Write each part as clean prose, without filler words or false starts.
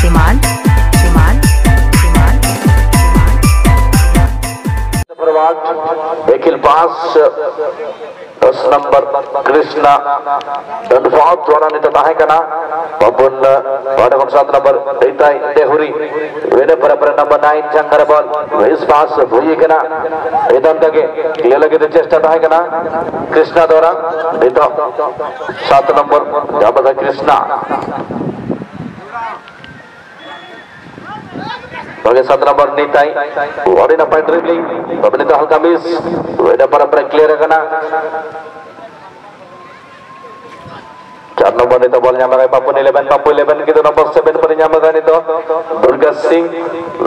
श्रीमान श्रीमान श्रीमान Vehicle pass 10 number Krishna dan foul wanita tahan kena maupun pada 7 number Ritai Dehuri winner pada number 9 Jangkar ball race pass हुई kena इधर तक ये लगे तो चेष्टा tahan kena Krishna द्वारा itu 7 number Jabata Krishna Bagi 7 number Nitai Wadi napai dribbling Pemerintah halka miss Weda para clear kena 4 number itu bolanya pakai Papua 11 gitu number 7 penyamakan itu Durga Singh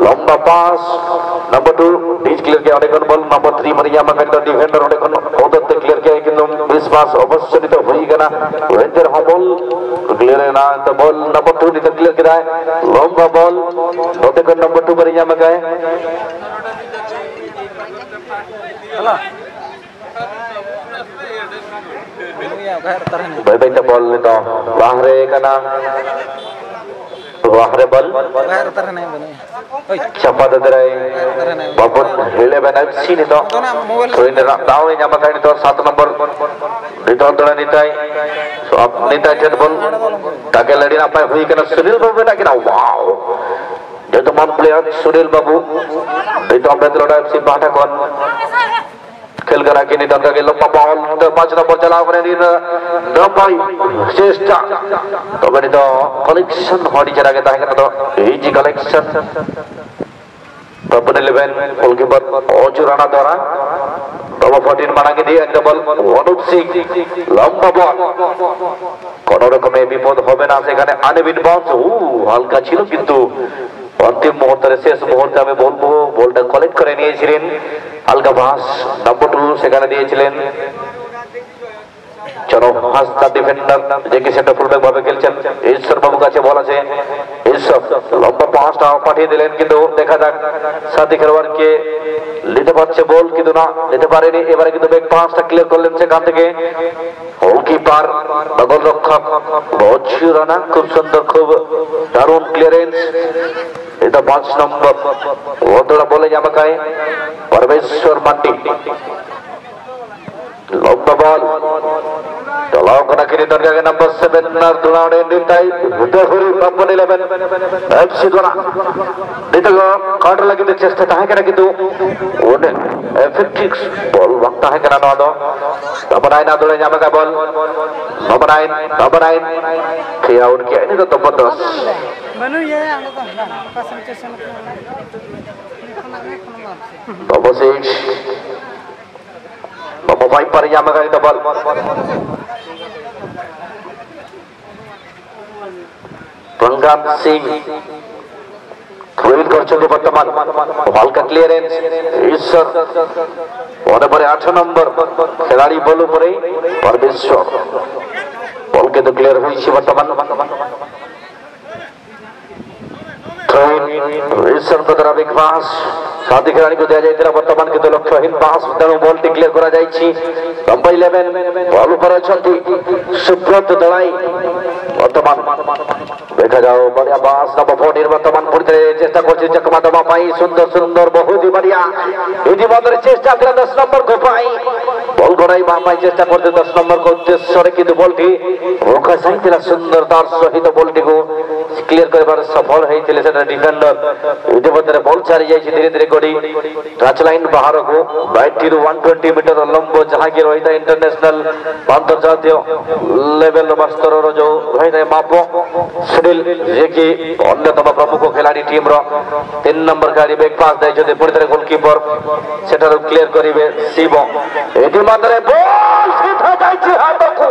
lomba pass number 2 ditch clear kiya oleh ball number 3 penyamakan itu defender oleh udah clear kiya কিন্তু miss pass অবশ্যই তো হই গেনা ranger বল clear না তো ball number 2 itu clear kira lomba ball ote kan number 2 penyamakan Baik-baik bol itu bahre kana bahre bol cepat terai babon 11 FC itu ini tahu yang nyamakan itu 7 number itu adalah Nitai so Nitai jet bol tak lari apa hui kana Sunil Babu nak kira wow dia teman player Sunil Babu itu Petro FC Batakon खेल करा के निधन का लंबा ball 5 number चला करे नी number चेष्टा तो बनी तो कलेक्शन हॉडी चला के ताहे तो इजी कलेक्शन Papua 11 गोलकीपर ओजुराना द्वारा नंबर 14 माना के दिए डबल অনুপ সিং লম্বা বল কোন রকমে বিপদ হবে না সেখানে আনবিন বাউন্স হালকা ছিল কিন্তু अंतिम मुहूर्ते शेष मुहूर्ते हमें বলবো বলটা কালেক্ট করে নিয়েছিলেন আলগা বাস নাম্বার 2 সেখানে দিয়েছিলেন চলো হাসতা ডিফেন্ডার যে সেটা ফুলব্যাক ভাবে খেলছেন ঈশ্বর বাবু কাছে বল আছে ঈশ্বর লম্বা পাঁচটা পাঠিয়ে দিলেন কিন্তু দেখা যাক সাথী খেলোয়াড়কে নিতে পারছে বল কিন্তু না নিতে পারেনি এবারে কিন্তু ব্যাক পাঁচটা ক্লিয়ার করলেন সেখান থেকে গোলকিপার গোলরক্ষক বজরানা খুব সুন্দর খুব দারুণ ক্লিয়ারেন্স এটা 5 নম্বর ওদলা বলে জামাকায় পরমেশ্বর মান্ডি লম্বা বল চলাও করা কিনে দরকার নাম্বার 7 নার দুলাড়ে নিতাই হুদহরি Papua 11 এফসি দ্বারা নিতে কাউন্টার লাগিতে চেষ্টা তাহে কেন কিন্তু ওনে এফেক্টিভ বল ওয়াক্ত তাহে কেন না দো number 9 না দলে জামাকা বল number 9 কি আউট কিয়া ini তো জবরদস্ত Manu ya anda tahu nah pas session number 6 number 5 पर জামাকা itu ball Prangat Singh throwing করছেন বর্তমান হালকা ক্লিয়ারেন্স ঈশ্বর ওরে পরে 8 নম্বর খেলাড়ি বল উপরে পরমেশ্বর বলকে তো ক্লিয়ার হইছে বর্তমান ঈশ্বর দ্বারা বিগ পাস সাথী খেলাড়ি को दिया जायଥିଲା বর্তমান কিন্তু লক্ষ্যহীন পাস তেଣୁ বলটি ক্লিয়ার করা যাইছি নম্বর 11 বল উপরে অଛନ୍ତି সুব্রত দলাই বর্তমান দেখা যাও বড়িয়া বাস নম্বর 14 বর্তমান পড়তে চেষ্টা করছে চকমা দমা পাই সুন্দর সুন্দর বহুত বড়িয়া ইদি বদরে চেষ্টা করে 10 নম্বর গোপাই বল গড়াই মাপাই চেষ্টা করতে 10 নম্বর को উদ্দেশ্যে কিন্তু বলটি রোকা সাইতেলা সুন্দরতার সহিত বলটিকে ক্লিয়ার করবার সফল হইছিল সেটা ডিফেন্ডর ইদি বদরে বল ছাড়ি যাইছে ধীরে ধীরে গড়ি টাচ লাইন বাহারକୁ 90 ରୁ 120 মিটার লম্ব যাହା କି ରହିଥାଏ ଇଣ୍ଟରନ୍ୟାସନାଲ ଅନ୍ତର୍ଜାତୀୟ ଲେଭେଲ ସ୍ତରର ଯୋଉ ରହିଥାଏ ମାପ ସୁନିଲ ଯେ କି ଅନ୍ୟତମ ପ୍ରମୁଖ ଖେଳାଳି ଟିମ୍ ର 3 ନମ୍ବର ଗାଡି ବ୍ୟାକ୍ ପାସ୍ ଦେଇଛନ୍ତି ପୁଣି ଥରେ ଗୋଲକିପର ସେଠାରୁ କ୍ଲିୟର କରିବେ ଶିବ ଏଠି ମାତ୍ରେ ବଲ୍ ସିଧା ଯାଇଛି ହାତକୁ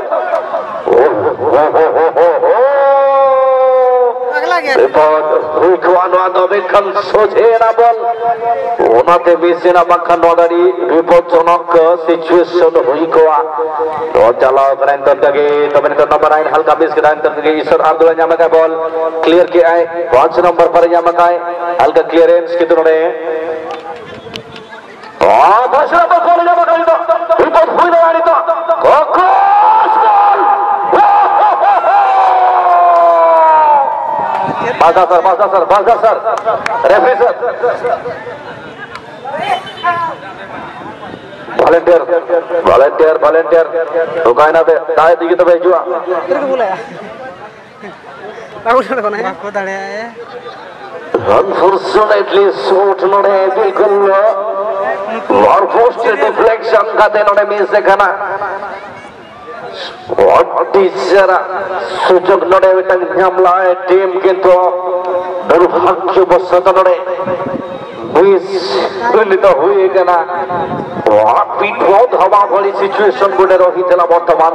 report huikuano adobekhan sojena bol onate bisena bakhan nodari বিপজ্জনক সিচুয়েশন huikoa তো চালাও করেন তবে তো number 9 হালকা মিস করেন তবে ঈশ্বর আব্দুল্লাহ জামাকা বল ক্লিয়ার किया है 5 नंबर पर জামাকা হালকা ক্লিয়ারেন্স কিন্তু নে ভাষা তো বলে জামাকা তো বিপদ হইলো আনি তো बाजा सर रेफरी सर वॉलंटियर रुकाए ना बे दाएं दिखे तो भेजुआ तेरे को बोला बाबू को ना को दाड़े आए अनफॉर्चुनेटली शॉट नोड़े बिल्कुल और पोस्ट डिफ्लेक्शन का देनोड़े मिस देखना टीचर सुजोग नोड़े विटंग न्यामला टीम किंतु दुर्भाग्यवशत नोड़े मिस तो हुए कना पीठ बहुत हवा वाली सिचुएशन गुड़े रही थला वर्तमान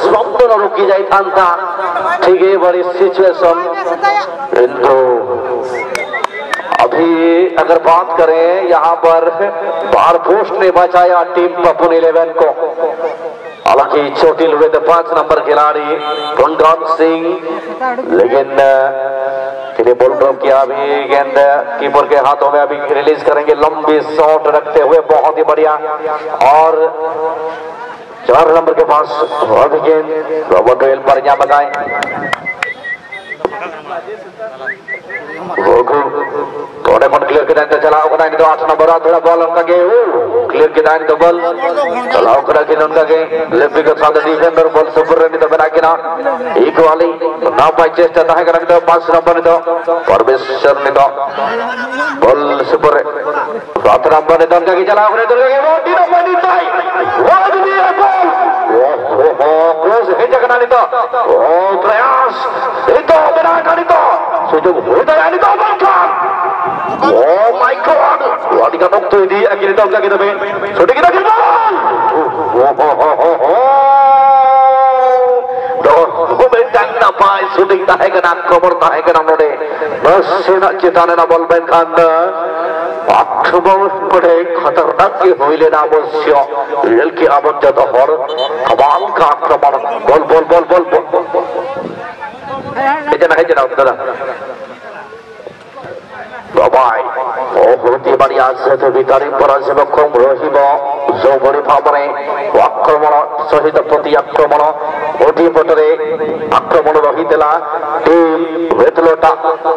शब्द न रुकी जाई थांता ठीक है बड़ी सिचुएशन किंतु अभी अगर बात करें यहाँ पर बार पोस्ट ने बचाया टीम पपुन 11 को हालांकि चोटिल हुए थे 5 नंबर खिलाड़ी पंकज सिंह लेकिन किन्हें बॉल ड्रॉप किया अभी गेंद कीपर के हाथों में अभी रिलीज करेंगे लंबी शॉट रखते हुए बहुत ही बढ़िया और 4 नंबर के पास अभी गेंद रॉबर्ट वेल पर यहाँ बताएं थोड़े मन क्लियर के दायरे चलाओ करा तो 8 नंबर थोड़ा बॉल उनका के क्लियर के दायरे तो बॉल चलाओ करा के उनका के लेफ्ट के साथ डिफेंडर बॉल सुपर रन तो बना के ना एक वाली ना पाई चेष्टा था करा तो 5 नंबर तो परमेश्वर ने तो बॉल सुपर 7 नंबर ने तो उनका के चलाओ करा तो वो तीनों बनी पाई वो दिया बॉल क्लोज है जगना नहीं तो ओ प्रयास ये तो बिना करी तो सुजोग होता है नहीं तो oh my god wadi ka nokto ini akhirnya tahu kita be sudah kita gol doh bentang napai shooting tahe kana akraman tahe kana node masih nak cetana na ball main kan akraman pada khatarnak ki hoile na abosyo real ki abad jata hor kamal ka akraman ball hejana dada Babai होती बड़ी आशा तो विकारी पराजय बक्कम रोहिब जो बड़ी भावने आक्रमण सहित प्रति आक्रमण ओटी पटरे आक्रमण रही तेला टीम वेतलोटा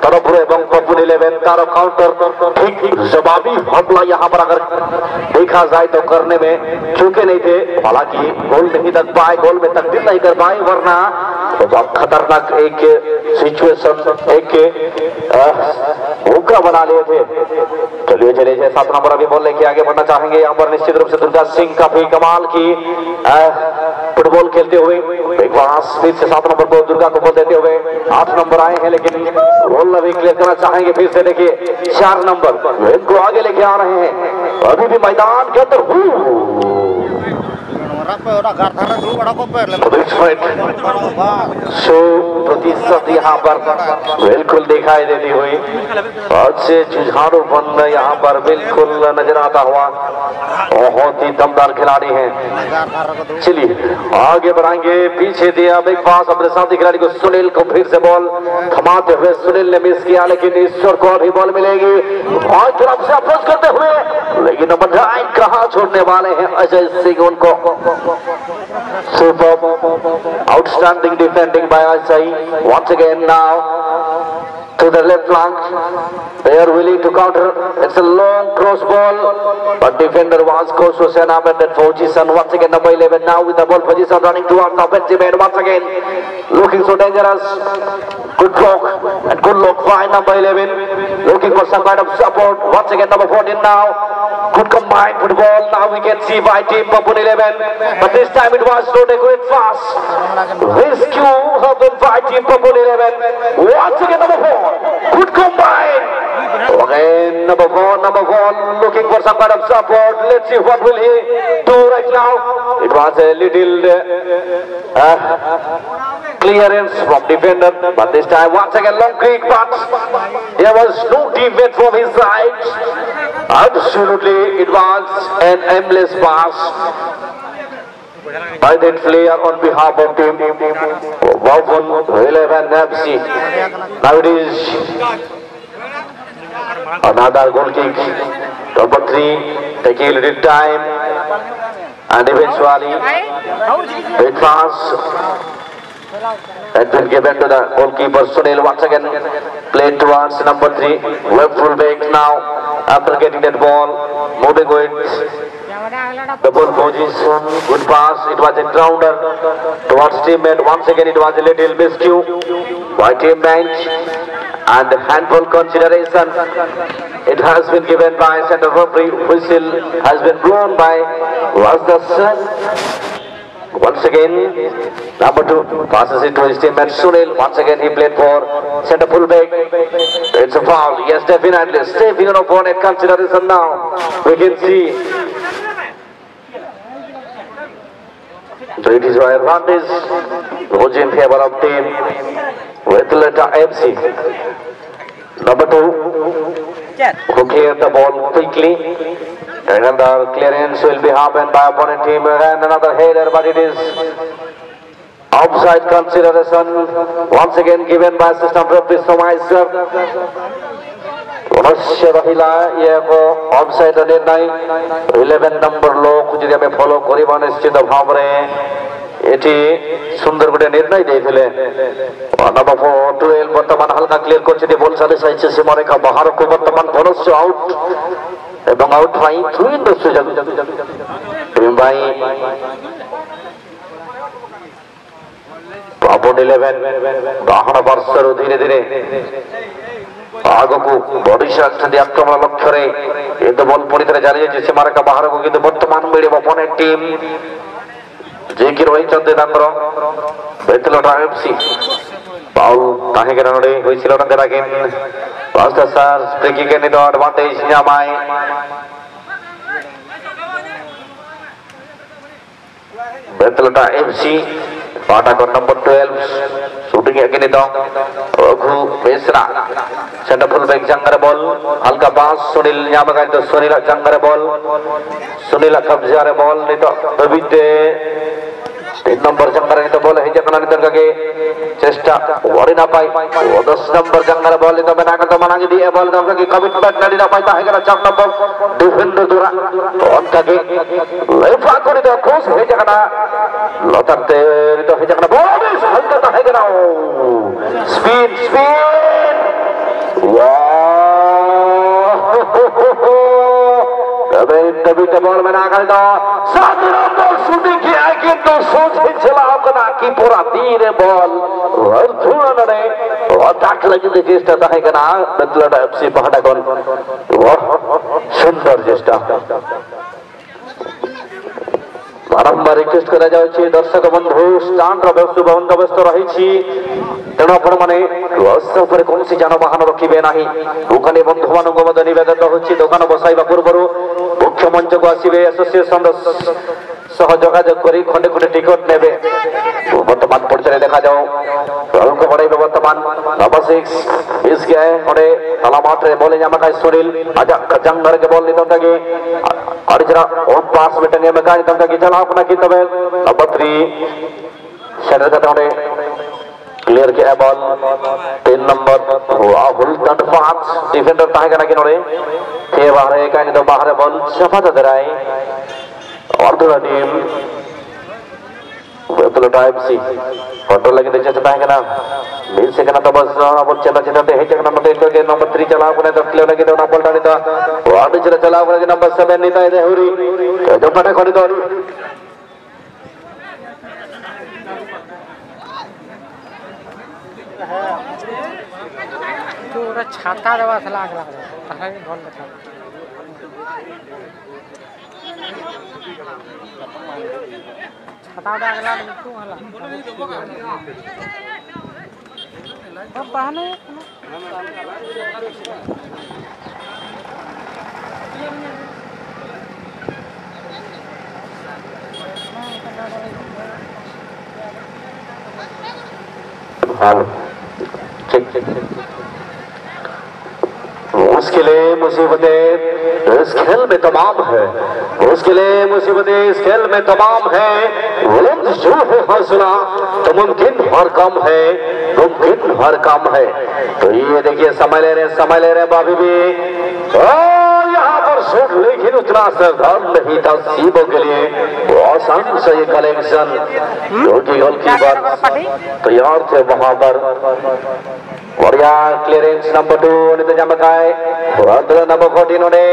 तरफ एवं पपुन 11 तार काउंटर ठीक जवाबी हमला यहाँ पर अगर देखा जाए तो करने में चूके नहीं थे हालांकि गोल नहीं लग पाए गोल में तब्दील नहीं कर पाए वरना बहुत खतरनाक एक सिचुएशन एक मौका बना लिए थे चलिए 7 नंबर अभी बॉल लेके आगे बढ़ना चाहेंगे यहाँ पर निश्चित रूप से दुर्गा सिंह काफी कमाल की फुटबॉल खेलते हुए एक बार स्पीड से 7 नंबर को दुर्गा को बॉल देते हुए 8 नंबर आए हैं लेकिन बॉल अभी क्लियर करना चाहेंगे फिर से देखिए 4 नंबर इनको आगे लेके आ रहे हैं अभी भी मैदान के अंदर प्रतिशत यहाँ पर बिल्कुल दिखाई देती हुई आज से जुझारू बंद यहाँ पर बिल्कुल नजर आता हुआ बहुत ही दमदार खिलाड़ी हैं चलिए आगे बढ़ाएंगे पीछे दिया बिग पास अपने साथी खिलाड़ी को सुनील को फिर से बॉल थमाते हुए सुनील ने मिस किया लेकिन ईश्वर को अभी बॉल मिलेगी और तरफ से अप्रोच करते हुए लेकिन नंबर 9 कहाँ छोड़ने वाले हैं अजय सिंह उनको superb outstanding defending by Ajay once again now to the left flank they are willing to counter it's a long cross ball but defender was Coach Hussain Ahmed at position once again number 11 now with the ball position running towards the offensive end once again looking so dangerous good block and good look by number 11 looking for some kind of support once again number 14 now good combined football now we can see by team Papun 11 but this time it was not a great pass rescue happened by team Papun 11 once again number 4 good combine again number 4 looking for some kind of support let's see what will he do right now it was a little clearance from defender but this time once again long kick but there was no defense from his side absolutely it was an aimless pass by that player on behalf of team Papun 11 FC now it is another goal kick number 3 taking a little time and eventually it was That will given to the goalkeeper Sunil once again. Played towards number 3. Left full back now. After getting that ball, moving with the ball position. Good pass. It was a grounder towards teammate. Once again, it was a little miscue by teammate. And handball consideration. It has been given by center referee. Whistle has been blown by Rajdasan. Once again, number 2 passes it to his teammate Sunil. Once again, he played for center fullback. It's a foul. Yes, definitely. Stepping on opponent consideration now. We can see. So it is our advantage. Goes in favor of team Vethleta FC. Number 2 who cleared the ball quickly. Another clearance will be happened by opponent team and another header, but it is offside consideration once again given by assistant referee Somaiser. अवश्य रहिला ये को offside निर्णय 11 number लोक যদি আমি follow করিব নিশ্চিত ভাবে এটি সুন্দর করে নির্ণয় দিয়েছিলেন নম্বর 12 বর্তমান হালকা ক্লিয়ার করছে যে বল সাথে সাইছে সীমারেখা বাহারকো বর্তমান বনস্য আউট এবং আউট হয় থ্রু ইন দ্য সুযোগ ভাই अपॉन 11 बाहर वर्षर धीरे धीरे आगो को बॉडी शॉट से आक्रमण लक्ष्य रे ये तो बॉल पूरी तरह जारी है सीमार का बाहर को किंतु वर्तमान मिडियम अपोनेंट टीम जे की रोहित चंद्र तांकर बेतलटा एफसी पाउल ताहे के नडे होइছিল না দেখেন ফার্স্ট স্যার ফ্রি কিকে নিতে অ্যাডভান্টেজ জামাই बेतलटा एफसी पाटाकर number 12 shooting again itu Raghu Besra center full back janggar ball halka pass Sunil nyamakan itu Sunil janggar ball Sunil kabjare ball itu bebite 3 number janggar itu bola hijakan itu kage cesta warina pai 10 number janggar ball itu menakan to managi dia ball itu kage commitment dari dapat tahe kena 4 number defender dura on kage lefa kori itu cross hijakan lotarte itu hijakan ball halka tahe kena speed wow तभी तो ball में ना कर दो सात number shooting किया किंतु सोच ही चला अपना की पूरा तीर बॉल और थोड़ा नरे और ताक लगी तो चेष्टा था है कि ना बेतलटा एफसी पहाड़ा कौन वाह सुंदर चेष्टा बारंबार रिक्वेस्ट करा जाउछि दर्शक बंधु स्टैंड रो बंदोबस्त रहिछि तेणु आपण माने रास्ता ऊपर कोनसी जानवाहन रखिबे नाही दुकानी बंधु मानक मध्य निवेदन होछि दुकान बसाइबा पूर्वरु मुख्य मंच को आसीबे एसोसिएशन सह जोगाजोग करी खंडे खंडे टिकट नेबे वर्तमान पर्याय देखा जाओ रन को बड़ाइबे वर्तमान नंबर 6 इस गए खंडे तलामाट रे बॉलिंग जामका सुनील आजा कजंगर के बॉल नितन तगे अरिजरा ऑन पास बेटने में गाय तन तगे चला अपना की तबे नंबर 3 सेटर का खंडे क्लियर किया बॉल 3 नंबर राहुल तटफात डिफेंडर ताहे कना कि नोरे थे बाहर एक आने तो बाहर बॉल सफा दराई और दूसरा टीम बेतलटा एफसी फोटो लगे तो चेष्टा ताहे कना मिल से कना तो बस अब चला चला ते हे जगना मते तो के नंबर 3 चला अपने तो क्लियर लगे तो ना बॉल डाली तो और दूसरा चला अपने नंबर 7 नीता है हुरी जो पटे खड़ी तो पूरा छाता दवा थला आग लग रहा है बॉल देखा छाता आग लग तू हला अब बहाने मुश्किलें मुसीबतें इस खेल में तमाम है मुश्किलें मुसीबतें इस खेल में तमाम है बुलंद जो है हौसला तो मुमकिन हर काम है मुमकिन हर काम है तो ये देखिए समय ले रहे बाबी भी यहाँ और शूट लेकिन उतना असरदार नहीं था सीबो के लिए आसान से ये कलेक्शन क्योंकि गोलकीपर तैयार थे वहां पर बढ़िया क्लियरेंस नंबर 2 नितंजा मकाय नंबर 14 ने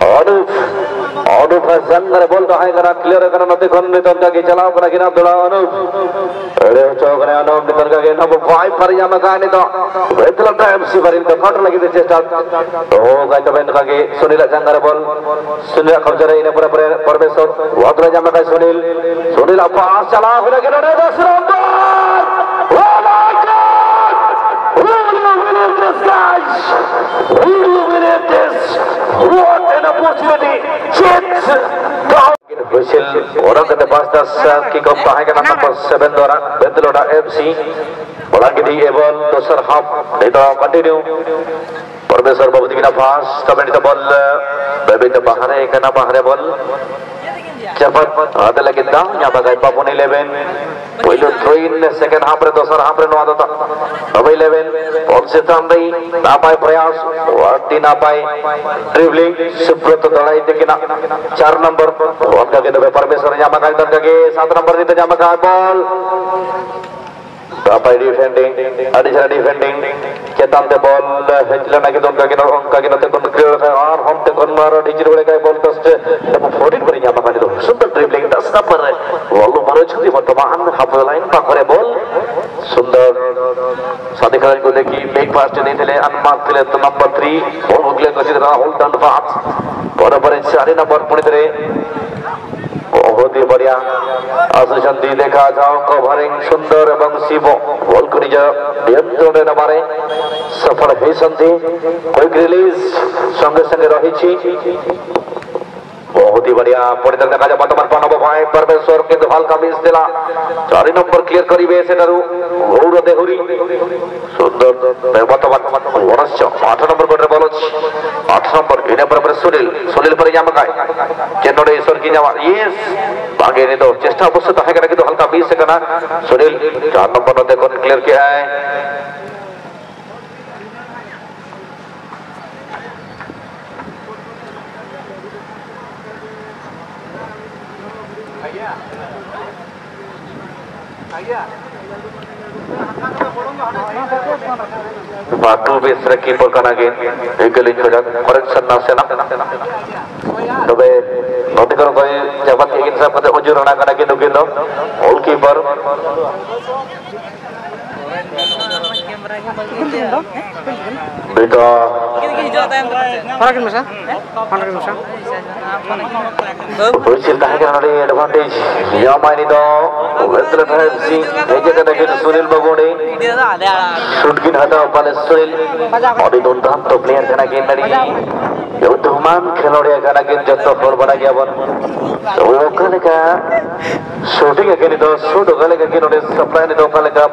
अनुप संगर बोल रहा है करा क्लियर करना नते खन नितन का के चलाओ करा गिना दौड़ा अनुप अरे चौक ने अनुप नितन का के नंबर 5 पर या मकाय ने तो वेतल टाइम सी पर इनका काउंटर लगी थे चेष्टा तो गाय तो बेन का के सुनील संगर बोल सुनील कब्जा रही ने पूरा परमेश्वर वादरा जा मकाय सुनील पास चला हो लगे रे 10 run oh my God this guys who will this what an opportunity chance whistle orang kata pastas kick off है का नंबर 7 द्वारा बेंतलोडा एफसी बलागिरी एबल दोसर हाफ itu कंटिन्यू परमेश्वर बाबू दिना पास कमेंट द बॉल बेबी द बाहर है कना बाहर ball cepat ada lagi dah nyapa guys Papua 11 पहिलो थ्रो इन सेकंड हाफ रे दोसर हाफ रे नो आदता अब 11 बॉल से तंदई ना पाए प्रयास वाटी ना पाए ड्रिबलिंग सुब्रत दड़ाई देखना 4 नंबर बॉल का के दबे परमेश्वर nyapa guys dan के 7 नंबर नीचे nyapa guys ball Bapak defending, ada cara defending. Cetam te ball, hejlan lagi don kaki nanti kon clear kai और हम te kon मारो डिजिटल वाले kai ball तस्ट तब 14 पर nyapa kan itu सुंदर dribbling 10 number lalu baru cuti वर्तमान half line pakore ball सुंदर साथी खेलाड़ी को देखी बैक पास नहीं थे अनमार्क थे तो नंबर 3 बॉल उगले कसी तरह होल्ड डाउन पास बराबर 4 नंबर पुणी थे बहुत ही बढ़िया आसुशंती देखा जाओ कवरिंग सुंदर एवं शिवो बॉल को निज नियंत्रण नबारे सफल है संती क्विक रिलीज संगे संगे रही बहुत ही बढ़िया पड़े देखा जाए वर्तमान पर नंबर 5 परमेश्वर के हाल का मिस दिला 4 नंबर क्लियर करिवे सेटारू गौर देहुरी सुंदर वर्तमान वरस 8 नंबर पर बॉल 8 नंबर इने पर सुनील पर या मकाय चेन्नोडे ईश्वर की जावा यस आगे ने तो चेष्टा अवश्य तो है कि तो हल्का 20 से करना सुनील 4 नंबर ने देखो क्लियर किया है Batu besar keeper kan again, egal in jaga correction nasena. Tobe nanti kalau kau jabat ingin saya pada ujur anak kan again mungkin dong, all keeper. Itu. Bercerita kan ada advantage. Yang main itu, betul betul sih. Eja kan again Sunil Bagone. Shoot kin hata upale Sunil. और ये दोनों हम तो player kan again dari. ये उद्यमान खिलाड़ी kan again जत्तो four बना गया बन. तो वो कल का shooting again itu shoot कल का again उन्हें supply itu कल का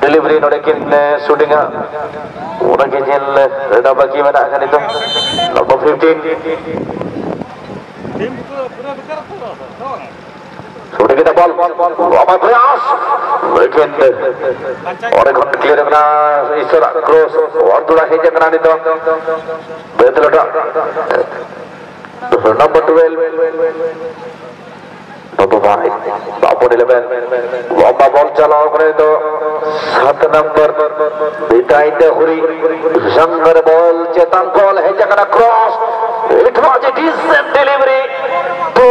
delivery नोड़े किन shooting आ उन्हें किन रेडा बाकी में ना kan itu number 15 shooting kita ball apa प्रयास लेकिन और एक घंटे क्लियर करना ईश्वर क्रॉस और थोड़ा हेज करना नहीं तो बेहतर लगा नंबर 12 नंबर 5 बापू 11 लंबा बॉल चलाओ करे तो 7 नंबर बिताई दे हुरी शंकर बॉल चेतन बॉल हेज करना cross it was a decent delivery to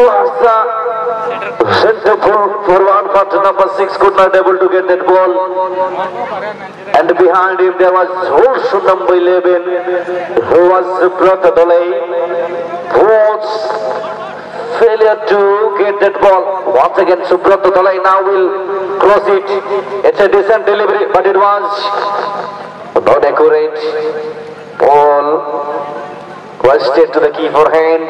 center forward but number 6 could not able to get that ball and behind him there was also number 11 who was brought delay was failure to get that ball once again Subrata Dalai now will cross it. It's a decent delivery but it was not accurate. Ball was straight to the keeper hand.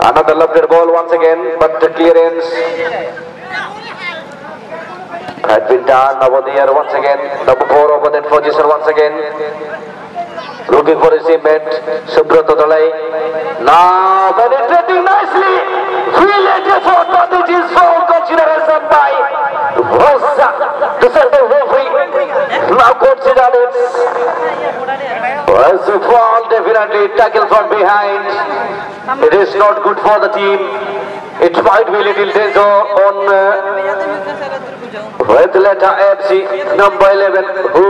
Another lofted ball once again, but the clearance had been done over there once again. Number 4 over that position once again. Looking for his teammate, Subrata Dalai. Now penetrating nicely. Brilliant effort, but it is for consideration by Rosa to center referee. Now consider it. As a fall, definitely tackle from behind. It is not good for the team. It might be little danger on Vedleta FC number 11, who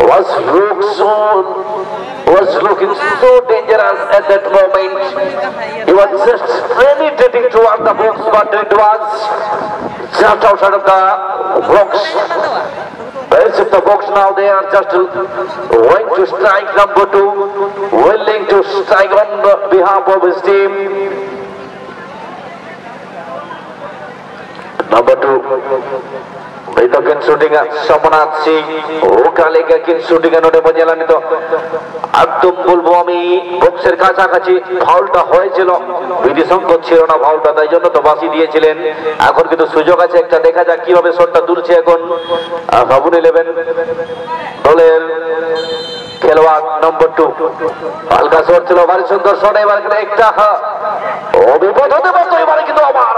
was looking so dangerous at that moment. He was just penetrating toward the box, but it was just outside of the box. Rest of the box now, they are just going to strike number 2, willing to strike on behalf of his team. Number 2, itu kan shootingan Somonat Singh, kali kan shootingan udah berjalan itu. একদম বলবো আমি বক্সের কাছাকাছি ফাউলটা হয়েছিল, বিধিসংগত ছিল না ফাউলটা, তাই জন্য তো বাসি দিয়েছিলেন। এখন কিন্তু সুযোগ আছে একটা, দেখা যাক কিভাবে শটটা তুলছে এখন বাবুন 11 দলের খেলোয়াড় নম্বর 2। হালকা শট ছিল, ভারী সুন্দর শট, এবার একটা বিপদ হতে পারতো এবারে, কিন্তু আবার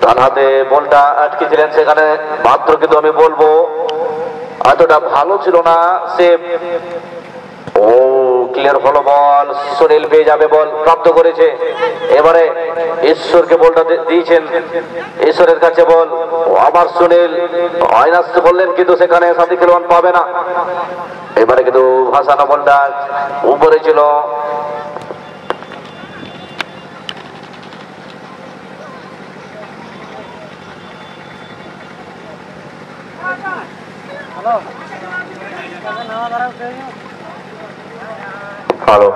ডান হাতে বলটা আটকেছিলেন সেখানে, মাত্র কিন্তু আমি বলবো এতটা ভালো ছিল না সেভ। ক্লিয়ার হলো বল, সুনীল পেয়ে যাবে, বল প্রাপ্ত করেছে। এবারে ঈশ্বরকে বলটা দিয়েছেন, ঈশ্বরের কাছে বল, আবার সুনীল আইনাস্ত করলেন, কিন্তু সেখানে সাথী খেলোয়াড় পাবে না। এবারে কিন্তু ভাসানো বলটা উপরে ছিল। Halo.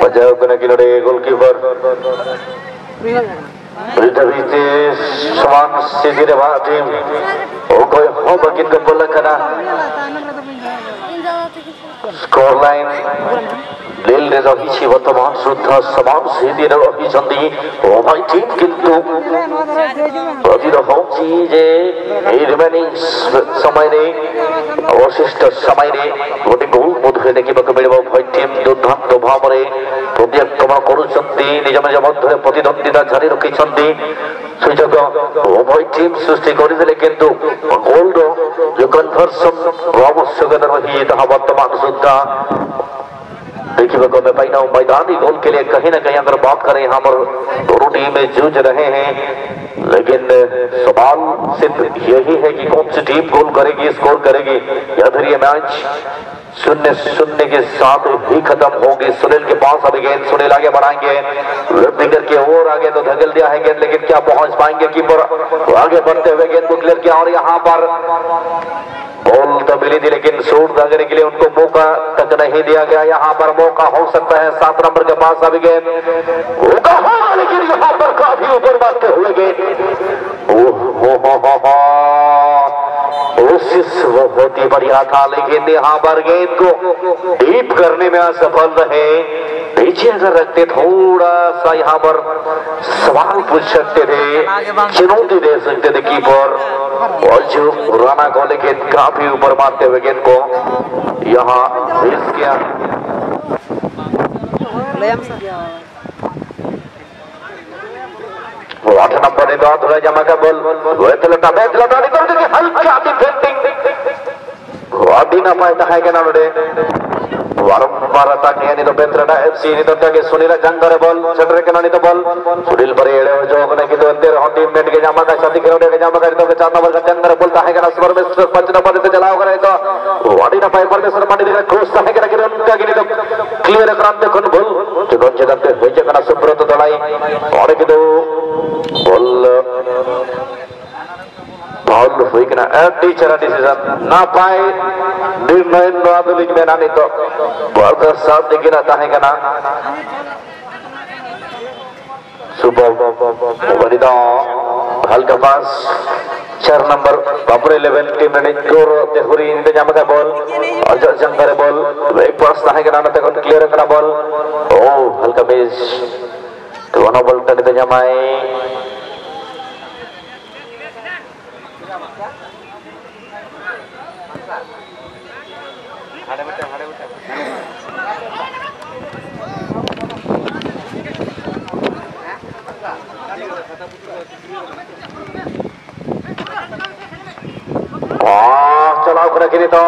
Bajau kena kilo de goalkeeper. Berita berita seman sendiri pak tim. Koi ho bagian ke bola kena. Scoreline rail Reza হিসেবে বর্তমান শ্রদ্ধা সমান সেদিন অভিযান্তি উভয় টিম কিন্তু প্রতিরোধ হচ্ছে যে এই রিমেনিং ସମୟରେ ଅବଶିଷ୍ଟ ସମୟରେ ଗୋଟେ ଗୋଲ ମଧ୍ୟ ଦେଖିବାକୁ ମିଳିବ। ଉଭୟ ଟିମ୍ ଦୁର୍ଦ୍ଦାନ୍ତ ଭାବରେ ପ୍ରତ୍ୟାକ୍ରମଣ କରୁଛନ୍ତି, ନିଜ ନିଜ ମଧ୍ୟରେ ପ୍ରତିଦ୍ୱନ୍ଦିତା ଜାରି ରଖିଛନ୍ତି। ସୁଯୋଗ ଉଭୟ ଟିମ୍ ସୃଷ୍ଟି କରିଥିଲେ, କିନ୍ତୁ ଗୋଲର ଯୋଉ କନଭର୍ସନ ଆବଶ୍ୟକତା ରହି ତାହା ବର୍ତ୍ତମାନ ସୁଦ୍ଧା देखिए को मैं पाई ना मैदानी गोल के लिए कहीं ना कहीं अगर बात करें यहाँ पर दोनों टीमें जूझ रहे हैं, लेकिन सवाल सिर्फ यही है कि कौन सी टीम गोल करेगी, स्कोर करेगी, या फिर ये मैच 0-0 के साथ ही खत्म होगी। सुनील के पास अभी गेंद, सुनील आगे बढ़ाएंगे, लेफ्ट विंगर की ओर आगे तो धकेल दिया है गेंद, लेकिन क्या पहुंच पाएंगे कीपर, आगे बढ़ते हुए गेंद को क्लियर किया, और यहाँ पर बॉल तो मिली थी लेकिन शूट दागने के लिए उनको मौका तक नहीं दिया गया। यहाँ पर मौका हो सकता है 7 नंबर के पास अभी गेंद मौका होगा, लेकिन यहाँ पर काफी ऊपर मारते हुए गेंद कोशिश वो होती बढ़िया था, लेकिन यहाँ पर गेंद को डीप करने में असफल रहे। नीचे अगर रखते थोड़ा सा यहाँ पर सवाल पूछ सकते थे, चुनौती दे सकते थे कीपर, और जो राना को लेकिन काफी ऊपर मारते हुए गेंद को यहाँ मिस किया। 8 नंबर ने बात हो जमा का बॉल वेतलटा निकल के हल्का डिफेंडिंग अभी ना पाता है क्या नाम रे वारंवार अटैक यानी तो बेतलटा एफसी नि तो के सुनील जंगरे बॉल सेंटर के नानी तो बॉल सुनील पर एड़े जो ने कि तो अंदर हॉट टीम मेट के जमा का साथी खेलोड़े के जमा का तो के 4 नंबर का जंगरे बोलता है क्या सुपर में 5 नंबर से चलाओ करे तो वाडी ना पाए परमेश्वर मानी का क्रॉस है क्या कि उनका कि तो क्लियर कराते खुद बोल जो जगते होई जगना सुब्रत दलाई और कि तो बॉल बॉल हुई कि ना टीचर डिसीजन ना पाए निर्णय नादुलिक में नानी तो बॉल का साथ देखी रहता है क्या ना सुबह वनिता हल्का पास 4 नंबर बाबुरे 11 टीम ने जोर देहुरी इंतजाम का बॉल और जंगरे बॉल एक पास है क्या ना तक क्लियर करा बॉल ओ हल्का बेस तो वन बॉल तक इंतजाम आए kena kini to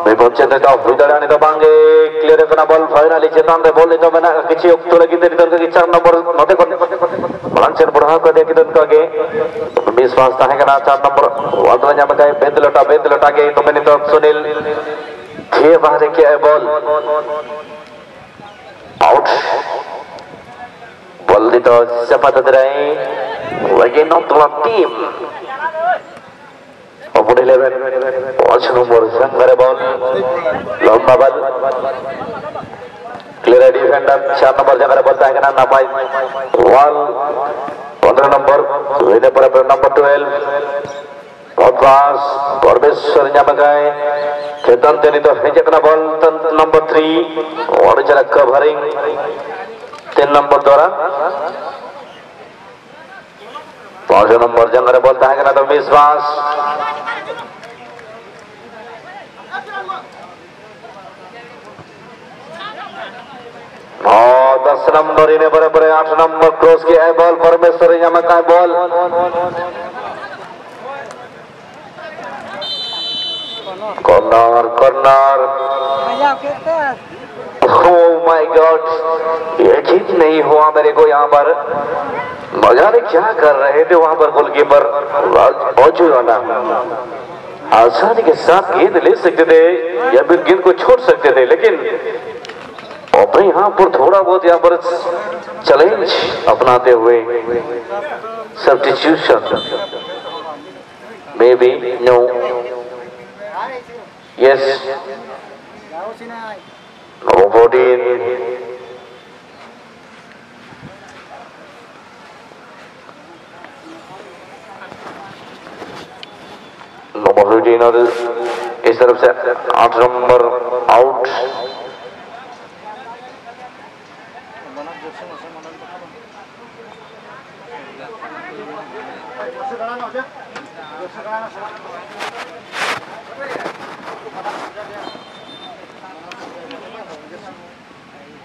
Bebon centre to Hudaran itu bangge clear kena ball finally cetan de ball itu mana kecil waktu lagi dari ton ke 4 nomor note kon Balancer berhak ke dia kita ke miss pass tahe kena 4 nomor wadanya makai bedlota ke itu menit Sunil dia bahar ke ball out ball itu cepat terai lagi not team Opun 11 watch nomor Sangare ball lomba ball clear defender 4 nomor Sangare ball tahe kena napai wall 15 nomor ini pada nomor 12 pass Parmeshwar nyamakai Ketan teni to heje kena ball number 3 और जरा covering 3 number द्वारा 5 number जंगरे बोलता है कना तो miss पास और 10 number इन्हें बराबर 8 नंबर क्रॉस किया है बॉल परमेश्वर nyamakai बॉल कॉर्नर भैया कहते हैं Oh my God, ये चीज नहीं हुआ मेरे को यहाँ पर मजारे क्या कर रहे थे वहाँ पर गोलकीपर औजुराना आसानी के साथ गेंद ले सकते थे या फिर गेंद को छोड़ सकते थे लेकिन अपने यहाँ पर थोड़ा बहुत यहाँ पर चैलेंज अपनाते हुए substitution maybe no yes Number 14 और इस तरफ से 8 नंबर आउट